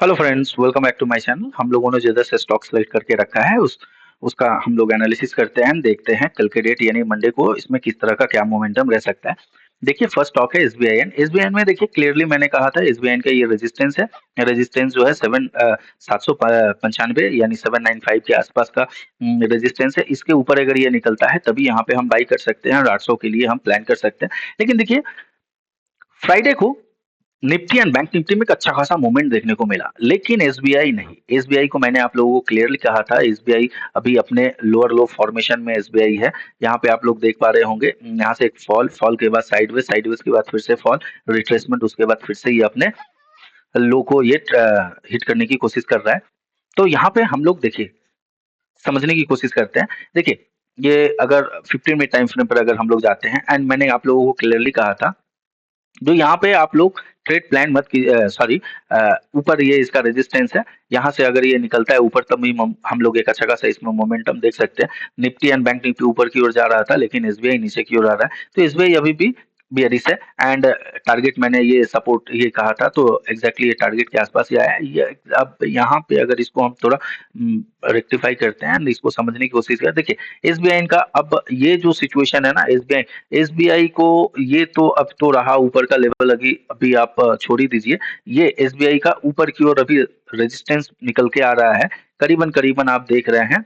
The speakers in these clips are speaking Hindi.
Hello friends, welcome back to my channel. हम लोगों ने जिधर से स्टॉक सेलेक्ट करके रखा है उसका हम लोग एनालिसिस करते हैं, देखते हैं कल के डेट यानी मंडे को इसमें किस तरह का क्या मोमेंटम रह सकता है। देखिए, फर्स्ट स्टॉक है एसबीआईएन। एसबीआईएन में देखिए क्लियरली मैंने कहा था एसबीआईएन का ये रेजिस्टेंस है। रेजिस्टेंस जो है 795 यानी 795 के आसपास का रेजिस्टेंस है। इसके ऊपर अगर ये निकलता है तभी यहाँ पे हम बाई कर सकते हैं और 800 के लिए हम प्लान कर सकते हैं। लेकिन देखिए, फ्राइडे को निफ्टी एंड बैंक निफ्टी में एक अच्छा खासा मूवमेंट देखने को मिला, लेकिन एसबीआई नहीं। एसबीआई को मैंने आप लोगों को क्लियरली कहा था, एसबीआई अभी अपने लोअर लो फॉर्मेशन में एसबीआई है। यहाँ पे आप लोग देख पा रहे होंगे, यहाँ से एक फॉल के बाद साइडवेज, साइडवेज के बाद फिर से फॉल, रिट्रेसमेंट, उसके बाद फिर से ये अपने लो को ये हिट करने की कोशिश कर रहा है। तो यहाँ पे हम लोग देखिए समझने की कोशिश करते हैं। देखिए, ये अगर 15 मिनट टाइम फ्रेम पर अगर हम लोग जाते हैं, एंड मैंने आप लोगों को क्लियरली कहा था जो यहाँ पे आप लोग ट्रेड प्लान मत की, सॉरी, ऊपर ये इसका रेजिस्टेंस है। यहाँ से अगर ये निकलता है ऊपर तब ही हम लोग एक अच्छा खासा इसमें मोमेंटम देख सकते हैं। निफ्टी एंड बैंक निफ्टी ऊपर की ओर जा रहा था, लेकिन एसबीआई नीचे की ओर आ रहा है। तो एसबीआई अभी भी बियरिश है। एंड टारगेट मैंने ये सपोर्ट ये कहा था, तो एग्जैक्टली ये टारगेट के आसपास ही आया है ये। अब यहाँ पे अगर इसको हम थोड़ा रेक्टिफाई करते हैं, इसको समझने की कोशिश करें। देखिए, एसबीआई का अब ये जो सिचुएशन है ना, एसबीआई एसबीआई को ये तो अब तो रहा ऊपर का लेवल, अभी अभी आप छोड़ ही दीजिए। ये एसबीआई का ऊपर की ओर अभी रेजिस्टेंस निकल के आ रहा है। करीबन करीबन आप देख रहे हैं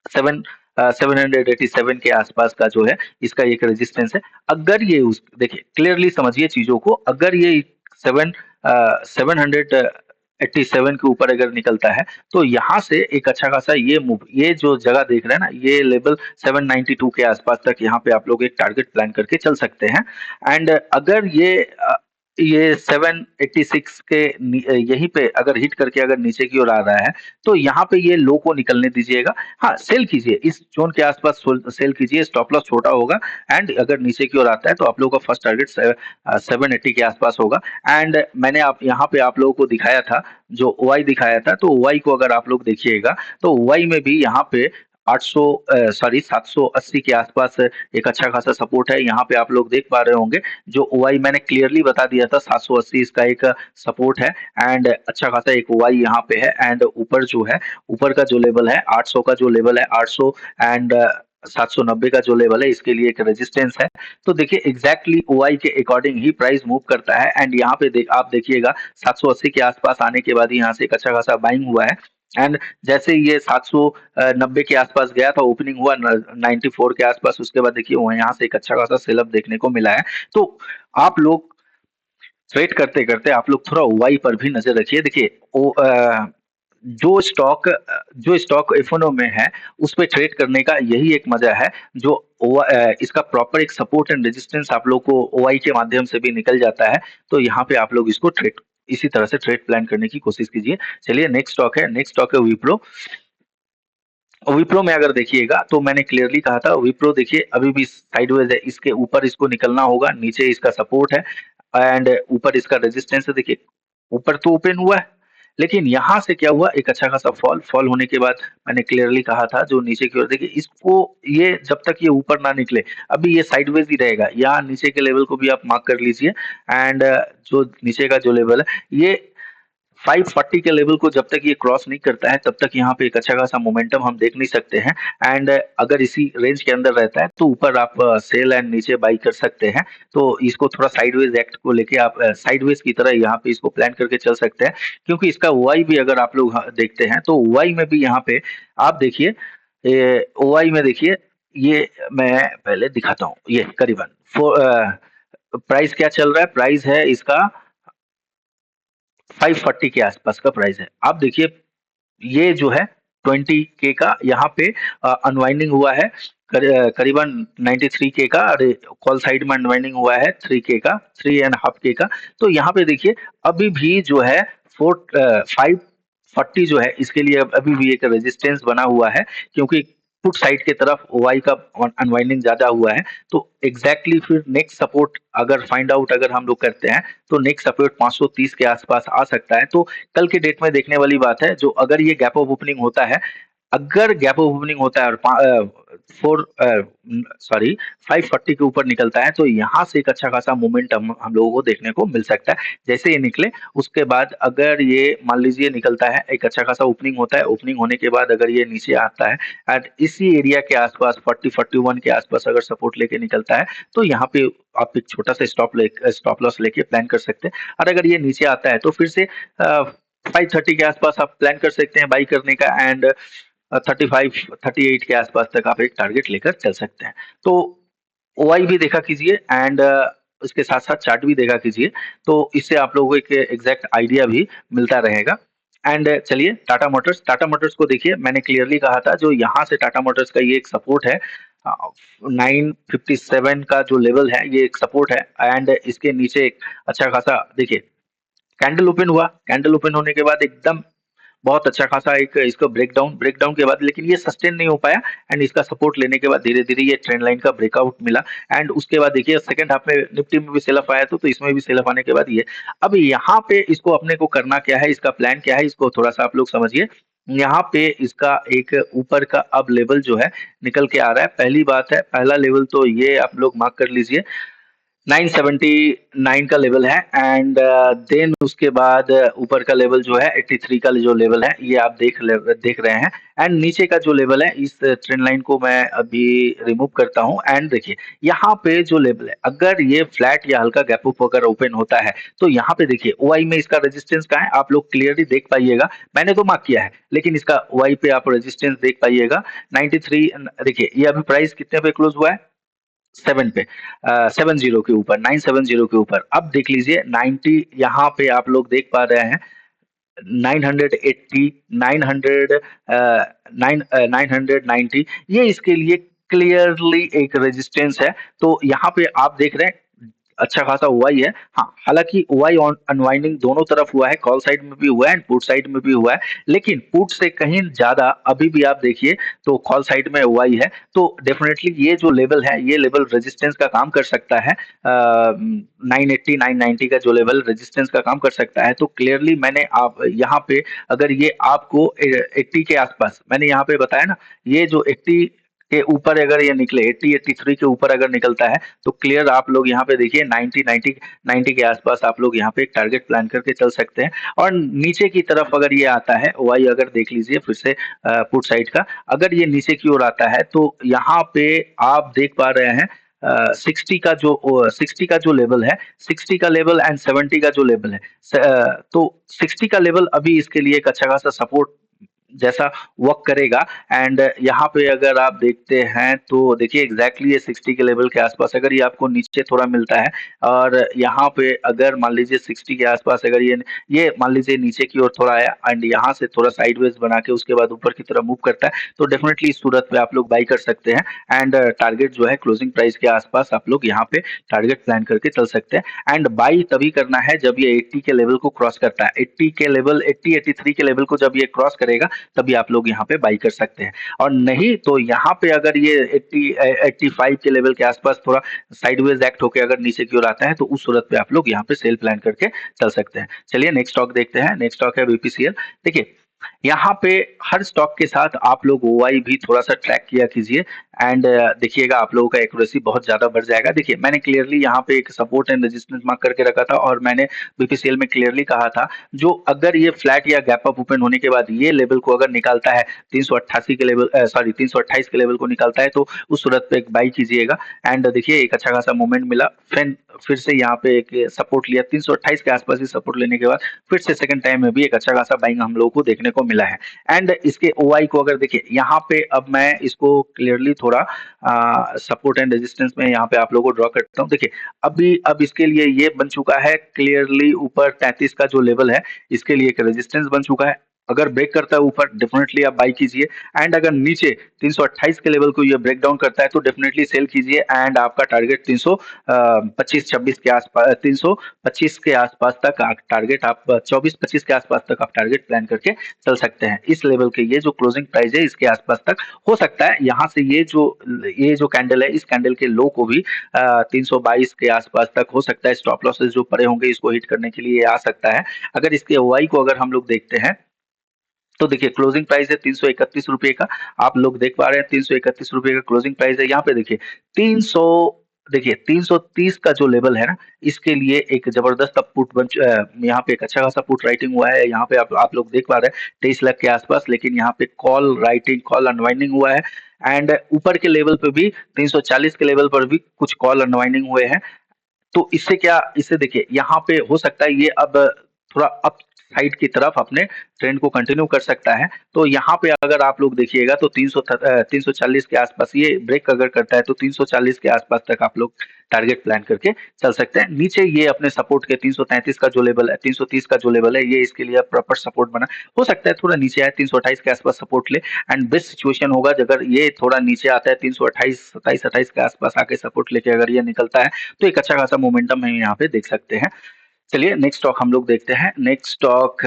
787 के आसपास का जो है इसका एक रेजिस्टेंस है। अगर ये उस देखिए क्लियरली समझिए चीजों को, अगर ये 787 के ऊपर अगर निकलता है तो यहाँ से एक अच्छा खासा ये मूव, ये जो जगह देख रहे हैं ना, ये लेवल 792 के आसपास तक यहाँ पे आप लोग एक टारगेट प्लान करके चल सकते हैं। एंड अगर ये 786 के यहीं पे अगर हिट करके अगर नीचे की ओर आ रहा है तो यहाँ पे ये लो को निकलने दीजिएगा। हाँ, सेल कीजिए, इस जोन के आसपास सेल कीजिए, स्टॉप लॉस छोटा होगा। एंड अगर नीचे की ओर आता है तो आप लोगों का फर्स्ट टारगेट 780 के आसपास होगा। एंड मैंने आप यहाँ पे आप लोगों को दिखाया था, जो ओआई दिखाया था, तो ओआई को अगर आप लोग देखिएगा तो ओआई में भी यहाँ पे 800 सॉरी 780 के आसपास एक अच्छा खासा सपोर्ट है। यहाँ पे आप लोग देख पा रहे होंगे, जो ओआई मैंने क्लियरली बता दिया था 780 इसका एक सपोर्ट है। एंड अच्छा खासा एक ओआई यहाँ पे है। एंड ऊपर जो है, ऊपर का जो लेवल है 800 का जो लेवल है 800 एंड 790 का जो लेवल है, इसके लिए एक रेजिस्टेंस है। तो देखिए एग्जैक्टली ओआई के अकॉर्डिंग ही प्राइस मूव करता है। एंड यहाँ पे आप देखिएगा 780 के आसपास आने के बाद ही यहाँ से एक अच्छा खासा बाइंग हुआ है। एंड जैसे ये 790 के आसपास गया था, ओपनिंग हुआ 94 के आसपास, उसके बाद देखिए वहाँ यहाँ से एक अच्छा खासा सेलअप देखने को मिला है। तो आप लोग ट्रेड करते करते आप लोग थोड़ा ओवाई पर भी नजर रखिए। देखिए जो स्टॉक एफओनो में है उस पे ट्रेड करने का यही एक मजा है। जो इसका प्रॉपर एक सपोर्ट एंड रेजिस्टेंस आप लोग को ओआई के माध्यम से भी निकल जाता है। तो यहाँ पे आप लोग इसको ट्रेड इसी तरह से ट्रेड प्लान करने की कोशिश कीजिए। चलिए, नेक्स्ट स्टॉक है, नेक्स्ट स्टॉक है विप्रो। विप्रो में अगर देखिएगा तो मैंने क्लियरली कहा था, विप्रो देखिए अभी भी साइडवेज है, इसके ऊपर इसको निकलना होगा, नीचे इसका सपोर्ट है एंड ऊपर इसका रेजिस्टेंस है। देखिए ऊपर तो ओपन हुआ है, लेकिन यहाँ से क्या हुआ, एक अच्छा खासा फॉल होने के बाद मैंने क्लियरली कहा था जो नीचे की ओर देखिए इसको, ये जब तक ये ऊपर ना निकले अभी ये साइडवेज ही रहेगा। यहाँ नीचे के लेवल को भी आप मार्क कर लीजिए। एंड जो नीचे का जो लेवल है ये 540 के लेवल को जब तक ये क्रॉस नहीं करता है तब तक यहाँ पे एक अच्छा खासा मोमेंटम हम देख नहीं सकते हैं। एंड अगर इसी रेंज के अंदर रहता है तो ऊपर आप सेल एंड नीचे बाई कर सकते हैं। तो इसको थोड़ा साइडवेज एक्ट को लेके आप साइडवेज की तरह यहाँ पे इसको प्लान करके चल सकते हैं। क्योंकि इसका ओआई भी अगर आप लोग देखते हैं तो ओआई में भी यहाँ पे आप देखिए, ओआई में देखिए, ये मैं पहले दिखाता हूँ, ये करीबन प्राइस क्या चल रहा है, प्राइस है इसका 540 के आसपास का प्राइस है। आप देखिए ये जो है 20K का यहाँ पे अनवाइंडिंग हुआ है, करीबन 93 के का, अरे कॉल साइड में अनवाइंडिंग हुआ है 3K का, 3.5K का। तो यहाँ पे देखिए अभी भी जो है 540 जो है इसके लिए अभी भी एक रेजिस्टेंस बना हुआ है। क्योंकि पुट साइड के तरफ ओआई का अनवाइंडिंग ज्यादा हुआ है। तो एग्जैक्टली फिर नेक्स्ट सपोर्ट अगर फाइंड आउट अगर हम लोग करते हैं तो नेक्स्ट सपोर्ट 530 के आसपास आ सकता है। तो कल के डेट में देखने वाली बात है, जो अगर ये गैप ऑफ ओपनिंग होता है, अगर गैप ऑफ ओपनिंग होता है और 4 सॉरी 540 के ऊपर निकलता है तो यहाँ से एक अच्छा खासा मूवमेंट हम लोगों को देखने को मिल सकता है। जैसे ये निकले उसके बाद अगर ये मान लीजिए निकलता है, एक अच्छा खासा ओपनिंग होता है, ओपनिंग होने के बाद अगर ये नीचे आता है एंड इसी एरिया के आसपास 40-41 के आसपास अगर सपोर्ट लेके निकलता है तो यहाँ पे आप एक छोटा सा स्टॉप लॉस लेके प्लान कर सकते हैं। और अगर ये नीचे आता है तो फिर से 530 के आसपास आप प्लान कर सकते हैं बाई करने का एंड 35-38 के आसपास तक आप एक टारगेट लेकर चल सकते हैं। तो ओआई भी देखा कीजिए एंड उसके साथ साथ चार्ट भी देखा कीजिए, तो इससे आप लोगों को एक एग्जैक्ट आइडिया भी मिलता रहेगा। एंड चलिए टाटा मोटर्स को देखिए, मैंने क्लियरली कहा था जो यहाँ से टाटा मोटर्स का ये एक सपोर्ट है, 957 का जो लेवल है ये एक सपोर्ट है एंड इसके नीचे एक अच्छा खासा देखिए कैंडल ओपन होने के बाद एकदम बहुत अच्छा खासा एक इसका ब्रेकडाउन के बाद लेकिन ये सस्टेन नहीं हो पाया एंड इसका सपोर्ट लेने के बाद धीरे धीरे ये ट्रेंड लाइन का ब्रेकआउट मिला एंड उसके बाद देखिए सेकंड हाफ में निफ्टी में भी सेल ऑफ आया तो इसमें भी सेल ऑफ आने के बाद ये अब यहाँ पे इसको अपने को करना क्या है, इसका प्लान क्या है, इसको थोड़ा सा आप लोग समझिए। यहाँ पे इसका एक ऊपर का अब लेवल जो है निकल के आ रहा है। पहली बात है, पहला लेवल तो ये आप लोग मार्क कर लीजिए, 979 का लेवल है एंड देन उसके बाद ऊपर का लेवल जो है 83 का जो लेवल है ये आप देख रहे हैं एंड नीचे का जो लेवल है इस ट्रेंड लाइन को मैं अभी रिमूव करता हूं एंड देखिए यहाँ पे जो लेवल है अगर ये फ्लैट या हल्का गैप अप अगर ओपन होता है तो यहाँ पे देखिए ओआई में इसका रेजिस्टेंस कहाँ है आप लोग क्लियरली देख पाइएगा, मैंने तो मार्क किया है लेकिन इसका ओआई पे आप रेजिस्टेंस देख पाइएगा 93। देखिए ये अभी प्राइस कितने पे क्लोज हुआ है, 7 पे 70 के ऊपर, 970 के ऊपर। अब देख लीजिए 90 यहाँ पे आप लोग देख पा रहे हैं 980 900 990 ये इसके लिए क्लियरली एक रेजिस्टेंस है। तो यहाँ पे आप देख रहे हैं अच्छा खासा ओआई है। हाँ, हालांकि ओआई अनवाइंडिंग दोनों तरफ हुआ है, कॉल साइड में भी हुआ है एंड पुट साइड में भी हुआ है, लेकिन पुट से कहीं ज्यादा अभी भी आप देखिए तो कॉल साइड में ओआई है। तो डेफिनेटली ये जो लेवल है ये लेवल रेजिस्टेंस का काम कर सकता है, 980 990 का जो लेवल रेजिस्टेंस का काम कर सकता है। तो क्लियरली मैंने आप यहाँ पे अगर ये आपको 80 के आसपास मैंने यहाँ पे बताया ना, ये जो 80 के ऊपर अगर ये निकले 80-83 के ऊपर अगर निकलता है तो क्लियर आप लोग यहाँ पे देखिए 90 के आसपास आप लोग यहाँ पे एक टारगेट प्लान करके चल सकते हैं। और नीचे की तरफ अगर ये आता है ओआई अगर देख लीजिए फिर से पुट साइड का, अगर ये नीचे की ओर आता है तो यहाँ पे आप देख पा रहे हैं 60 का जो लेवल है, 60 का लेवल एंड 70 का जो लेवल है, तो 60 का लेवल अभी इसके लिए एक अच्छा खासा सपोर्ट जैसा वर्क करेगा एंड यहाँ पे अगर आप देखते हैं तो देखिए एग्जैक्टली ये 60 के लेवल के आसपास अगर ये आपको नीचे थोड़ा मिलता है और यहाँ पे अगर मान लीजिए 60 के आसपास अगर ये मान लीजिए नीचे की ओर थोड़ा आया एंड यहाँ से थोड़ा साइडवेज बना के उसके बाद ऊपर की तरफ मूव करता है तो डेफिनेटली इस सूरत पे आप लोग बाई कर सकते हैं एंड टारगेट जो है क्लोजिंग प्राइस के आसपास आप लोग यहाँ पे टारगेट प्लान करके चल सकते हैं एंड बाई तभी करना है जब ये 80 के लेवल को क्रॉस करता है, 80 के लेवल 80-83 के लेवल को जब ये क्रॉस करेगा तभी आप लोग यहाँ पे बाई कर सकते हैं। और नहीं तो यहाँ पे अगर ये 85 के लेवल के आसपास थोड़ा साइडवेज एक्ट होकर अगर नीचे की ओर आता है तो उस सूरत पे आप लोग यहाँ पे सेल प्लान करके चल सकते हैं। चलिए नेक्स्ट स्टॉक देखते हैं, नेक्स्ट स्टॉक है बीपीसीएल। देखिए यहाँ पे हर स्टॉक के साथ आप लोग ओआई भी थोड़ा सा ट्रैक किया कीजिए एंड देखिएगा आप लोगों का एक्यूरेसी बहुत ज्यादा बढ़ जाएगा। देखिए मैंने क्लियरली यहाँ पे एक सपोर्ट एंड रेजिस्टेंस मार्क करके रखा था और मैंने बीपीसीएल में क्लियरली कहा था जो अगर ये फ्लैट या गैप अप ओपन होने के बाद ये लेवल को अगर निकालता है 388 के लेवल सॉरी 328 के लेवल को निकालता है तो उस सूरत पे एक बाई कीजिएगा एंड देखिए एक अच्छा खासा मूवमेंट मिला, फिर से यहाँ पे एक सपोर्ट लिया 328 के आसपास ही सपोर्ट लेने के बाद फिर से सेकंड टाइम में भी एक अच्छा खासा बाइंग हम लोगों को देखने को मिला है एंड इसके ओआई को अगर देखिए यहाँ पे अब मैं इसको क्लियरली थोड़ा सपोर्ट एंड रेजिस्टेंस में यहाँ पे आप लोगों को ड्रॉ करता हूँ। देखिए अभी अब इसके लिए ये बन चुका है क्लियरली ऊपर 33 का जो लेवल है इसके लिए एक रेजिस्टेंस बन चुका है, अगर ब्रेक करता है ऊपर डेफिनेटली आप बाई कीजिए एंड अगर नीचे 328 के लेवल को ये ब्रेक डाउन करता है तो डेफिनेटली सेल कीजिए एंड आपका टारगेट 325-26 के आसपास 325 के आसपास तक टारगेट आप 24-25 के आसपास तक आप टारगेट प्लान करके चल सकते हैं। इस लेवल के ये जो क्लोजिंग प्राइस है इसके आसपास तक हो सकता है, यहाँ से ये जो कैंडल है इस कैंडल के लो को भी 322 के आसपास तक हो सकता है, स्टॉप लॉसेस जो पड़े होंगे इसको हिट करने के लिए आ सकता है। अगर इसके ओआई को अगर हम लोग देखते हैं तो देखिए क्लोजिंग प्राइस है 331 रुपए का, आप लोग देख पा रहे हैं 331 रुपए का क्लोजिंग प्राइस है। यहाँ पे देखिए 300, देखिए 330 का जो लेवल है ना, इसके लिए एक जबरदस्त अब यहाँ पे एक अच्छा खासा पुट राइटिंग हुआ है। यहाँ पे आप लोग देख पा रहे हैं 23 लाख के आसपास, लेकिन यहाँ पे कॉल राइटिंग, कॉल अनवाइंडिंग हुआ है। एंड ऊपर के लेवल पे भी 340 के लेवल पर भी कुछ कॉल अनवाइंडिंग हुए हैं। तो इससे क्या, इससे देखिए यहाँ पे हो सकता है ये अब थोड़ा अप साइड की तरफ अपने ट्रेंड को कंटिन्यू कर सकता है। तो यहाँ पे अगर आप लोग देखिएगा तो 340 के आसपास ये ब्रेक अगर करता है तो 340 के आसपास तक आप लोग टारगेट प्लान करके चल सकते हैं। नीचे ये अपने सपोर्ट के 333 का जो लेवल है, 330 का जो लेवल है, ये इसके लिए प्रॉपर सपोर्ट बना। हो सकता है थोड़ा नीचे आए, 328 के आसपास सपोर्ट ले। एंड बेस्ट सिचुएशन होगा अगर ये थोड़ा नीचे आता है 328, 27, 28 के आसपास आके सपोर्ट लेके अगर ये निकलता है तो एक अच्छा खासा मोमेंटम हम यहाँ पे देख सकते हैं। चलिए नेक्स्ट स्टॉक हम लोग देखते हैं। नेक्स्ट स्टॉक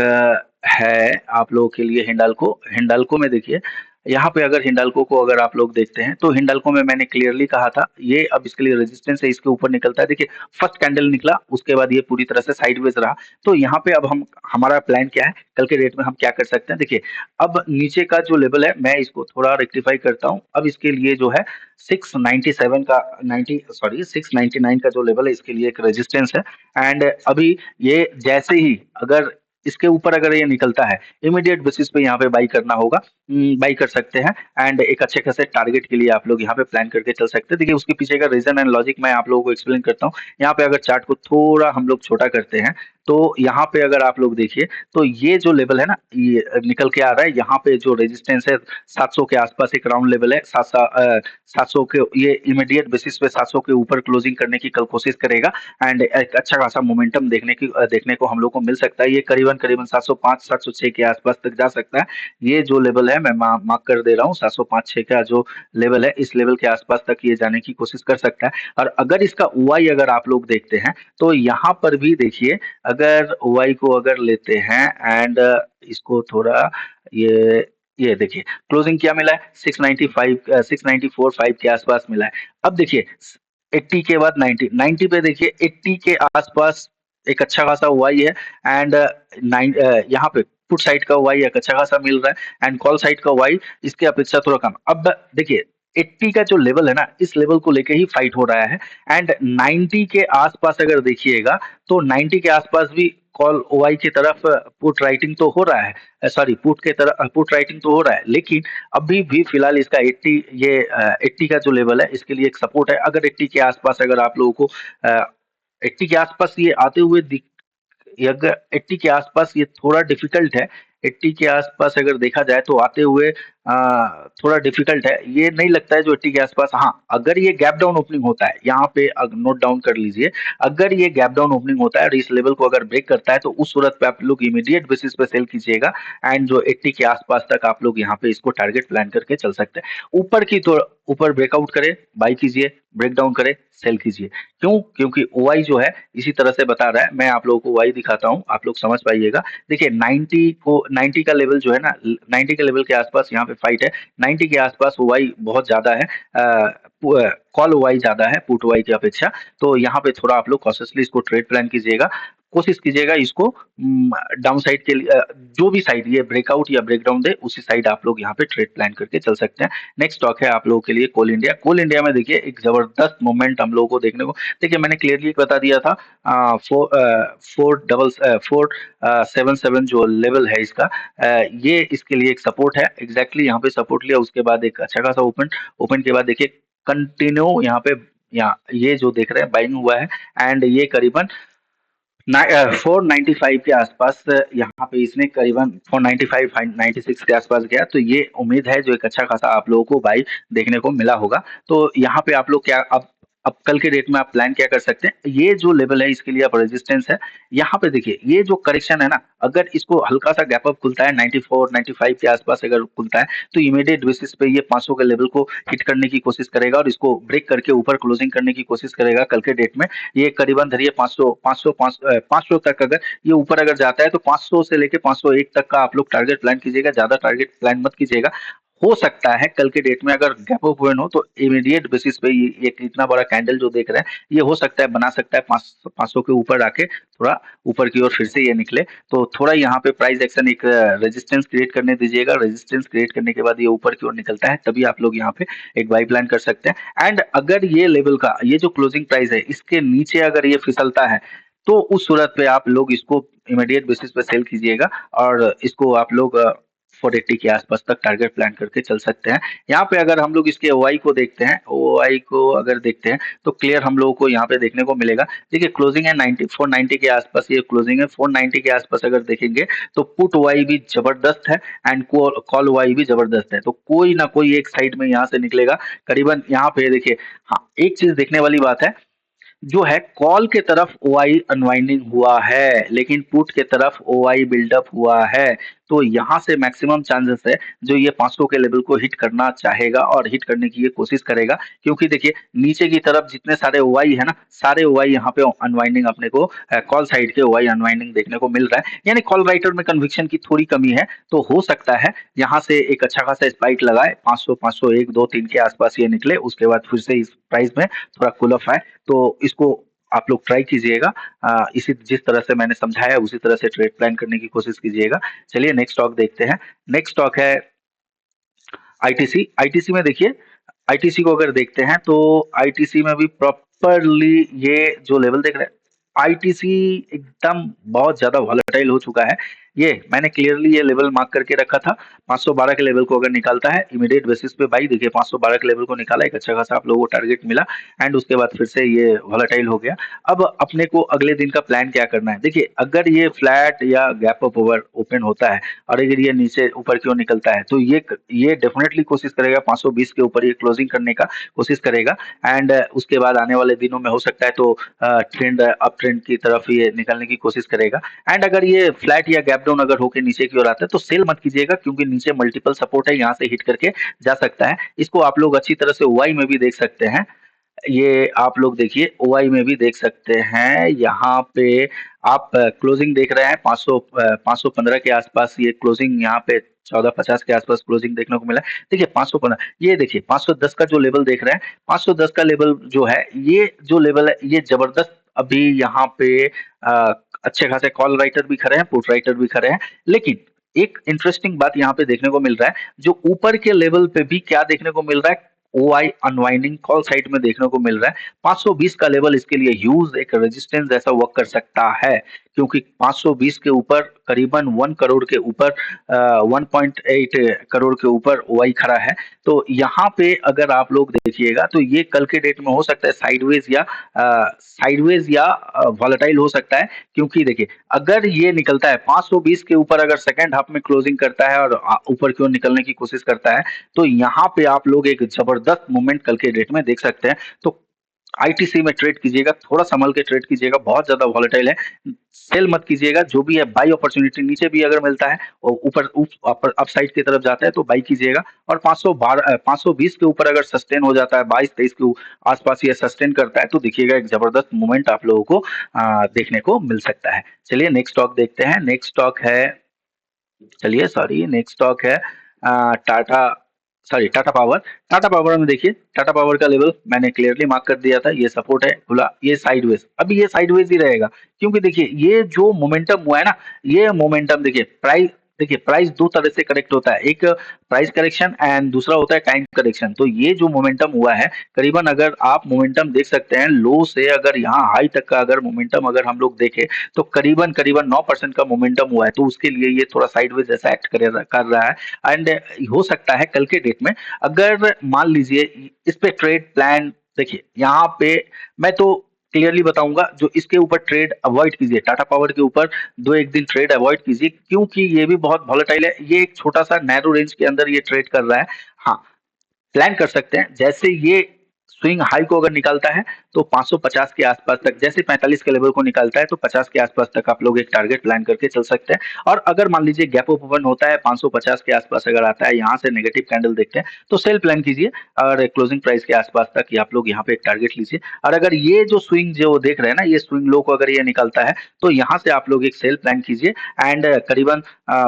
है आप लोगों के लिए हिंडाल्को। हिंडाल्को में देखिए यहाँ पे अगर हिंडाल्को को अगर आप लोग देखते हैं तो हिंडाल्को में मैंने क्लियरली कहा था ये अब इसके लिए रेजिस्टेंस है, इसके ऊपर निकलता है। देखिए फर्स्ट कैंडल निकला, उसके बाद ये पूरी तरह से साइडवेज रहा। तो यहाँ पे अब हम, हमारा प्लान क्या है, कल के डेट में हम क्या कर सकते हैं। देखिए अब नीचे का जो लेवल है मैं इसको थोड़ा रेक्टिफाई करता हूँ। अब इसके लिए जो है 697 का 699 का जो लेवल है इसके लिए एक रेजिस्टेंस है। एंड अभी ये जैसे ही अगर इसके ऊपर अगर ये निकलता है, इमीडिएट बेसिस पे यहाँ पे बाई करना होगा, बाई कर सकते हैं। एंड एक अच्छे खासे टारगेट के लिए आप लोग यहाँ पे प्लान करके चल सकते हैं। देखिए उसके पीछे का रीजन एंड लॉजिक मैं आप लोगों को एक्सप्लेन करता हूँ। यहाँ पे अगर चार्ट को थोड़ा हम लोग छोटा करते हैं तो यहाँ पे अगर आप लोग देखिए तो ये जो लेवल है ना, ये निकल के आ रहा है। यहाँ पे जो रेजिस्टेंस है 700 के आसपास एक राउंड लेवल है। 700 के, ये इमीडिएट बेसिस पे 700 के ऊपर क्लोजिंग करने की कल कोशिश करेगा। एंड एक अच्छा खासा मोमेंटम देखने को हम लोग को मिल सकता है। ये करीबन करीबन 705 706 के आसपास तक जा सकता है। ये जो लेवल है मैं मार्क कर दे रहा हूँ, 705 6 का जो लेवल है, इस लेवल के आसपास तक ये जाने की कोशिश कर सकता है। और अगर इसका ओआई अगर आप लोग देखते हैं तो यहाँ पर भी देखिए अगर ओआई को अगर लेते हैं एंड इसको थोड़ा ये देखिए क्लोजिंग क्या मिला है, 695 694.5 के आसपास मिला है। अब देखिए 80 के बाद 90 पे देखिए 80 के आसपास एक अच्छा खासा वाई है। एंड यहाँ पे पुट साइड का वाई एक अच्छा खासा मिल रहा है एंड कॉल साइड का वाई इसके अपेक्षा थोड़ा कम। अब देखिए 80 का जो लेवल है ना, इस लेवल को लेके ही फाइट हो रहा है। एंड 90 के आसपास अगर देखिएगा तो 90 के आसपास भी कॉल ओआई की तरफ पुट राइटिंग तो हो रहा है, सॉरी पुट के तरफ पुट राइटिंग तो हो रहा है, लेकिन अभी भी फिलहाल इसका 80, ये 80 का जो लेवल है इसके लिए एक सपोर्ट है। अगर 80 के आसपास अगर आप लोगों को 80 के आसपास ये आते हुए दिख, ये अगर 80 के आसपास ये थोड़ा डिफिकल्ट है। 80 के आसपास अगर देखा जाए तो आते हुए थोड़ा डिफिकल्ट है, ये नहीं लगता है जो 80 के आसपास। हाँ अगर ये गैप डाउन ओपनिंग होता है, यहाँ पे नोट डाउन कर लीजिए, अगर ये गैप डाउन ओपनिंग होता है और इस लेवल को अगर ब्रेक करता है तो उस सूरत पे आप लोग इमीडिएट बेसिस पे सेल कीजिएगा। एंड जो 80 के आसपास तक आप लोग यहाँ पे इसको टारगेट प्लान करके चल सकते हैं। ऊपर की तो ऊपर ब्रेकआउट करे बाई कीजिए, ब्रेक डाउन करे सेल कीजिए। क्यों? क्योंकि ओआई जो है इसी तरह से बता रहा है। मैं आप लोगों को ओआई दिखाता हूँ, आप लोग समझ पाइएगा। देखिए 90 का लेवल जो है ना, 90 के लेवल के आसपास यहाँ पे फाइट है। 90 के आसपास ओआई बहुत ज्यादा है, कॉल ओआई ज्यादा है पुट ओआई की अपेक्षा। तो यहाँ पे थोड़ा आप लोग कॉशियसली इसको ट्रेड प्लान कीजिएगा, कोशिश कीजिएगा इसको डाउन साइड के लिए, जो भी साइड ये ब्रेकआउट या ब्रेकडाउन दे उसी साइड आप लोग यहाँ पे ट्रेड प्लान करके चल सकते हैं। नेक्स्ट स्टॉक है आप लोगों के लिए कोल इंडिया। कोल इंडिया में देखिए एक जबरदस्त मूवमेंट हम लोगों को देखने को, देखिए मैंने क्लियरली बता दिया था 477 जो लेवल है इसका, ये इसके लिए एक सपोर्ट है। एग्जैक्टली यहाँ पे सपोर्ट लिया, उसके बाद एक अच्छा खासा ओपन के बाद देखिए कंटिन्यू यहाँ पे, यहाँ ये जो देख रहे हैं बाइंग हुआ है। एंड ये करीबन 495 के आसपास यहाँ पे इसने करीबन 495 96 के आसपास गया। तो ये उम्मीद है जो एक अच्छा खासा आप लोगों को बाई देखने को मिला होगा। तो यहाँ पे आप लोग क्या, अब कल के डेट में आप प्लान क्या कर सकते हैं, ये जो लेवल है इसके लिए आप रेजिस्टेंस है। यहाँ पे देखिए ये जो करेक्शन है ना, अगर इसको हल्का सा गैप अप खुलता है 94 95 के आसपास अगर खुलता है तो इमीडिएट बेसिस पे ये 500 के लेवल को हिट करने की कोशिश करेगा और इसको ब्रेक करके ऊपर क्लोजिंग करने की कोशिश करेगा कल के डेट में। ये करीबन धरिए 500 तक अगर ये ऊपर अगर जाता है तो 500 से लेके 501 तक का आप लोग टारगेट प्लान कीजिएगा, ज्यादा टारगेट प्लान मत कीजिएगा। हो सकता है कल के डेट में अगर गैप अप ओपन हो तो इमीडिएट बेसिस पे ये एक इतना बड़ा कैंडल जो देख रहे हैं, ये हो सकता है बना सकता है 500 के ऊपर आके थोड़ा ऊपर की ओर फिर से ये निकले। तो थोड़ा यहाँ पे प्राइस एक्शन एक रेजिस्टेंस क्रिएट करने दीजिएगा। रेजिस्टेंस क्रिएट करने के बाद ये ऊपर की ओर निकलता है, तभी आप लोग यहाँ पे एक बाई प्लान कर सकते हैं। एंड अगर ये लेवल का ये जो क्लोजिंग प्राइस है इसके नीचे अगर ये फिसलता है तो उस सूरत पे आप लोग इसको इमीडिएट बेसिस पे सेल कीजिएगा और इसको आप लोग 480 के आसपास तक टारगेट प्लान करके चल सकते हैं। यहाँ पे अगर हम लोग इसके ओआई को देखते हैं, ओआई को अगर देखते हैं तो क्लियर हम लोगों को यहाँ पे देखने को मिलेगा। देखिए क्लोजिंग है 90 490 के आसपास, ये क्लोजिंग है 490 के आसपास अगर देखेंगे तो पुट ओआई भी जबरदस्त है एंड कॉल ओआई भी जबरदस्त है। तो कोई ना कोई एक साइड में यहाँ से निकलेगा करीबन। यहाँ पे देखिए, हाँ एक चीज देखने वाली बात है, जो है कॉल के तरफ ओआई अनवाइंडिंग हुआ है लेकिन पुट के तरफ ओआई बिल्डअप हुआ है। तो यहाँ से मैक्सिमम चांसेस है जो ये 500 के लेवल को हिट करना चाहेगा और हिट करने की ये कोशिश करेगा, क्योंकि देखिए नीचे की तरफ जितने सारे ओआई है ना, सारे ओआई यहाँ पे अनवाइंडिंग अपने को कॉल साइड के ओआई अनवाइंडिंग देखने को मिल रहा है। यानी कॉल राइटर में कन्विक्शन की थोड़ी कमी है। तो हो सकता है यहाँ से एक अच्छा खासा स्पाइक लगाए 500 501 2 3 के आसपास ये निकले, उसके बाद फिर से इस प्राइस में थोड़ा कूल ऑफ आए। तो इसको आप लोग ट्राई कीजिएगा। इसी जिस तरह से मैंने समझाया उसी तरह से ट्रेड प्लान करने की कोशिश कीजिएगा। चलिए नेक्स्ट स्टॉक देखते हैं। नेक्स्ट स्टॉक है आईटीसी। आईटीसी में देखिए, आईटीसी को अगर देखते हैं तो आईटीसी में भी प्रॉपरली ये जो लेवल देख रहे हैं, आईटीसी एकदम बहुत ज्यादा वॉलेटाइल हो चुका है। ये मैंने क्लियरली ये लेवल मार्क करके रखा था। 512 के लेवल को अगर निकालता है इमीडिएट बेसिस पे बाई, देखिए 512 के लेवल को निकाला, एक अच्छा खासा आप लोगों को टारगेट मिला एंड उसके बाद फिर से ये वॉलेटाइल हो गया। अब अपने को अगले दिन का प्लान क्या करना है, देखिए अगर ये फ्लैट या गैप अप ओवर ओपन होता है और अगर ये नीचे ऊपर की ओर निकलता है तो ये डेफिनेटली कोशिश करेगा 520 के ऊपर ये क्लोजिंग करने का कोशिश करेगा। एंड उसके बाद आने वाले दिनों में हो सकता है तो ट्रेंड अप ट्रेंड की तरफ ये निकलने की कोशिश करेगा। एंड अगर ये फ्लैट या गैप डाउन अगर होकर नीचे की ओर आता है तो सेल मत कीजिएगा, क्योंकि नीचे मल्टीपल सपोर्ट है, यहाँ से हिट करके जा सकता है। इसको आप लोग अच्छी तरह से ओआई में भी देख सकते हैं। ये आप लोग देखिए ओआई में भी देख सकते हैं। यहाँ पे आप क्लोजिंग देख रहे हैं 500 515 के आसपास ये क्लोजिंग, यहाँ पे 1450 के आसपास क्लोजिंग देखने को मिला। देखिए 515, ये देखिए 510 का जो लेवल देख रहे हैं, 510 का लेवल जो है, ये जो लेवल है ये जबरदस्त अभी यहाँ पे अच्छे खासे कॉल राइटर भी खड़े हैं, पुट राइटर भी खड़े हैं। लेकिन एक इंटरेस्टिंग बात यहाँ पे देखने को मिल रहा है, जो ऊपर के लेवल पे भी क्या देखने को मिल रहा है, ओआई अनवाइंडिंग कॉल साइड में देखने को मिल रहा है। 520 का लेवल इसके लिए ह्यूज एक रेजिस्टेंस जैसा वर्क कर सकता है, क्योंकि 520 के ऊपर करीबन 1 करोड़ के ऊपर 1.8 करोड़ के ऊपर ओआई खड़ा है। तो यहाँ पे अगर आप लोग देखिएगा तो ये कल के डेट में हो सकता है साइडवेज या वॉलेटाइल हो सकता है। क्योंकि देखिए अगर ये निकलता है 520 के ऊपर, अगर सेकेंड हाफ में क्लोजिंग करता है और ऊपर की ओर निकलने की कोशिश करता है, तो यहाँ पे आप लोग एक जबरदस्त मूवमेंट कल के डेट में देख सकते हैं। तो आईटीसी में ट्रेड कीजिएगा, थोड़ा संभल के ट्रेड कीजिएगा, बहुत ज्यादा वॉलेटाइल है, सेल मत कीजिएगा। जो भी है बाई अपॉर्चुनिटी नीचे भी अगर मिलता है और ऊपर अप साइड की तरफ जाता है तो बाई कीजिएगा। और 520 के ऊपर अगर सस्टेन हो जाता है 22-23 के आसपास ये सस्टेन करता है तो देखिएगा एक जबरदस्त मूवमेंट आप लोगों को देखने को मिल सकता है। चलिए नेक्स्ट स्टॉक देखते हैं। नेक्स्ट स्टॉक है, चलिए सॉरी, नेक्स्ट स्टॉक है Tata, sorry Tata power. Tata power में देखिए, टाटा पावर का लेवल मैंने क्लियरली मार्क कर दिया था, ये सपोर्ट है, खुला ये साइडवेज, अभी ये साइडवेज ही रहेगा। क्योंकि देखिए ये जो मोमेंटम हुआ है ना, ये मोमेंटम देखिए प्राइस, देखिए प्राइस दो तरह से करेक्ट होता है, एक प्राइस करेक्शन एंड दूसरा होता है टाइम करेक्शन। तो ये जो मोमेंटम हुआ है, करीबन अगर आप मोमेंटम देख सकते हैं लो से अगर यहाँ हाई तक का अगर मोमेंटम अगर हम लोग देखें तो करीबन करीबन 9% का मोमेंटम हुआ है। तो उसके लिए ये थोड़ा साइडवेज जैसा एक्ट कर रहा है। एंड हो सकता है कल के डेट में अगर मान लीजिए इस पे ट्रेड प्लान, देखिए यहाँ पे मैं तो क्लियरली बताऊंगा, जो इसके ऊपर ट्रेड अवॉइड कीजिए, टाटा पावर के ऊपर 2-1 दिन ट्रेड अवॉइड कीजिए, क्योंकि ये भी बहुत वॉलेटाइल है। ये एक छोटा सा नैरो रेंज के अंदर ये ट्रेड कर रहा है। हाँ, प्लान कर सकते हैं जैसे ये स्विंग हाई को अगर निकालता है तो 550 के आसपास तक, जैसे 45 के लेवल को निकालता है तो 50 के आसपास तक आप लोग एक टारगेट प्लान करके चल सकते हैं। और अगर मान लीजिए गैप अप ओपन होता है 550 के आसपास अगर आता है, यहाँ से नेगेटिव कैंडल देखते हैं तो सेल प्लान कीजिए और क्लोजिंग प्राइस के आसपास तक ये आप लोग यहाँ पे एक टारगेट लीजिए। और अगर ये जो स्विंग जो देख रहे हैं ना, ये स्विंग लो को अगर ये निकलता है तो यहाँ से आप लोग एक सेल प्लान कीजिए एंड करीबन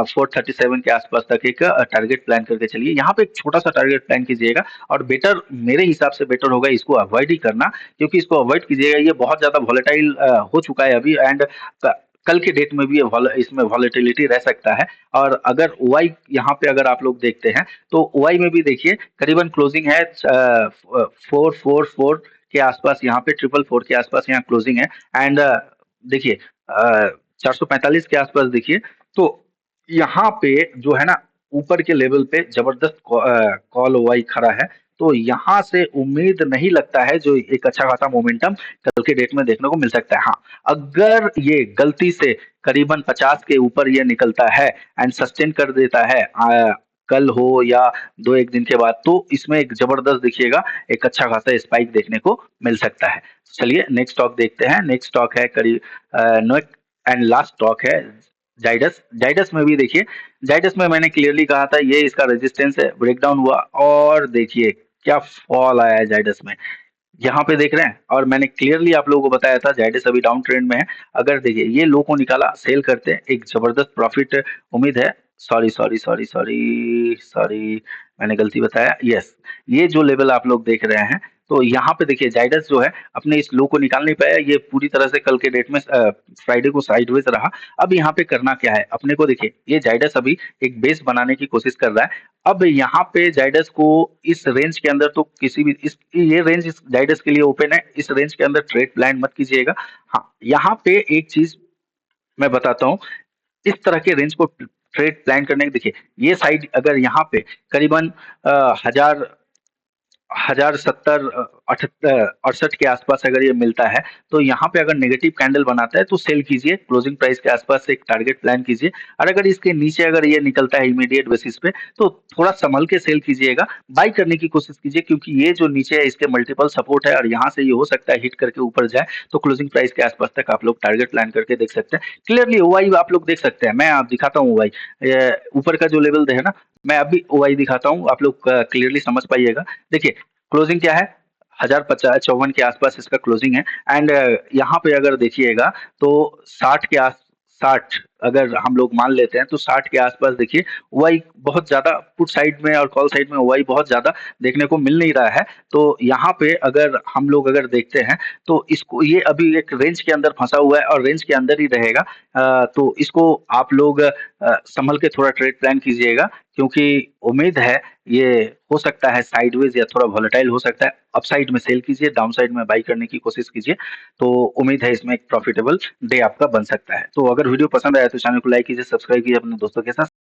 437 के आसपास तक एक टारगेट प्लान करके चलिए। यहाँ पे एक छोटा सा टारगेट प्लान कीजिएगा और बेटर, मेरे हिसाब से बेटर होगा इसको अवॉइड ही करना, क्योंकि इसको अवॉइड कीजिएगा, ये बहुत ज्यादा वॉलेटाइल हो चुका है अभी एंड कल के डेट में भी इसमें वॉलेटिलिटी रह सकता है। और अगर ओआई यहाँ पे अगर आप लोग देखते हैं तो ओआई में भी देखिए करीबन क्लोजिंग है 444 के आसपास, यहाँ पे 444 के आसपास यहाँ क्लोजिंग है एंड देखिए 445 के आसपास देखिए, तो यहाँ पे जो है ना ऊपर के लेवल पे जबरदस्त कॉल ओआई खड़ा है। तो यहाँ से उम्मीद नहीं लगता है जो एक अच्छा खासा मोमेंटम कल के डेट में देखने को मिल सकता है। हाँ, अगर ये गलती से करीबन 50 के ऊपर ये निकलता है एंड सस्टेन कर देता है कल हो या दो एक दिन के बाद, तो इसमें एक जबरदस्त देखिएगा एक अच्छा खासा स्पाइक देखने को मिल सकता है। चलिए नेक्स्ट स्टॉक देखते हैं। नेक्स्ट स्टॉक है करीब नेक्स्ट एंड लास्ट स्टॉक है जाइडस। जाइडस में भी देखिए, जाइडस में मैंने क्लियरली कहा था ये इसका रेजिस्टेंस है, ब्रेकडाउन हुआ और देखिए क्या फॉल आया है जाइडस में, यहाँ पे देख रहे हैं। और मैंने क्लियरली आप लोगों को बताया था जाइडस अभी डाउन ट्रेंड में है। अगर देखिए ये लो को निकाला, सेल करते हैं, एक जबरदस्त प्रॉफिट उम्मीद है। Sorry sorry sorry sorry sorry, मैंने गलती बताया। यस, ये जो लेवल आप लोग देख रहे हैं, तो यहाँ पे देखिए जाइडस जो है अपने इस लो को निकाल नहीं पाया, ये पूरी तरह से कल के डेट में फ्राइडे को साइडवेज रहा। अब यहाँ पे करना क्या है अपने को, देखिए ये जाइडस अभी एक बेस बनाने की कोशिश कर रहा है। अब यहाँ पे जाइडस को इस रेंज के अंदर तो किसी भी ये रेंज इस जाइडस के लिए ओपन है, इस रेंज के अंदर ट्रेड प्लान मत कीजिएगा। हाँ, यहाँ पे एक चीज मैं बताता हूँ, इस तरह के रेंज को ट्रेड प्लान करने के, देखिए ये साइड अगर यहाँ पे करीबन 1070 78 68 के आसपास अगर ये मिलता है तो यहाँ पे अगर नेगेटिव कैंडल बनाता है तो सेल कीजिए, क्लोजिंग प्राइस के आसपास एक टारगेट प्लान कीजिए। और अगर इसके नीचे अगर ये निकलता है इमीडिएट बेसिस पे तो थोड़ा संभल के सेल कीजिएगा, बाई करने की कोशिश कीजिए, क्योंकि ये जो नीचे है इसके मल्टीपल सपोर्ट है और यहाँ से ये हो सकता है हिट करके ऊपर जाए, तो क्लोजिंग प्राइस के आसपास तक आप लोग टारगेट प्लान करके देख सकते हैं। क्लियरली ओवाई आप लोग देख सकते हैं, मैं आप दिखाता हूँ ओवाई ऊपर का जो लेवल है ना, मैं अभी ओवाई दिखाता हूँ, आप लोग क्लियरली समझ पाइएगा। देखिए क्लोजिंग क्या है, 1054 के आसपास इसका क्लोजिंग है एंड यहाँ पे अगर देखिएगा तो 60 अगर हम लोग मान लेते हैं तो 60 के आसपास देखिए वाई बहुत ज्यादा पुट साइड में और कॉल साइड में वाई बहुत ज्यादा देखने को मिल नहीं रहा है। तो यहाँ पे अगर हम लोग अगर देखते हैं तो इसको, ये अभी एक रेंज के अंदर फंसा हुआ है और रेंज के अंदर ही रहेगा। तो इसको आप लोग संभल के थोड़ा ट्रेड प्लान कीजिएगा, क्योंकि उम्मीद है ये हो सकता है साइडवेज या थोड़ा वॉलेटाइल हो सकता है। अपसाइड में सेल कीजिए, डाउन साइड में बाई करने की कोशिश कीजिए, तो उम्मीद है इसमें एक प्रॉफिटेबल डे आपका बन सकता है। तो अगर वीडियो पसंद आया तो चैनल को लाइक कीजिए, सब्सक्राइब कीजिए अपने दोस्तों के साथ।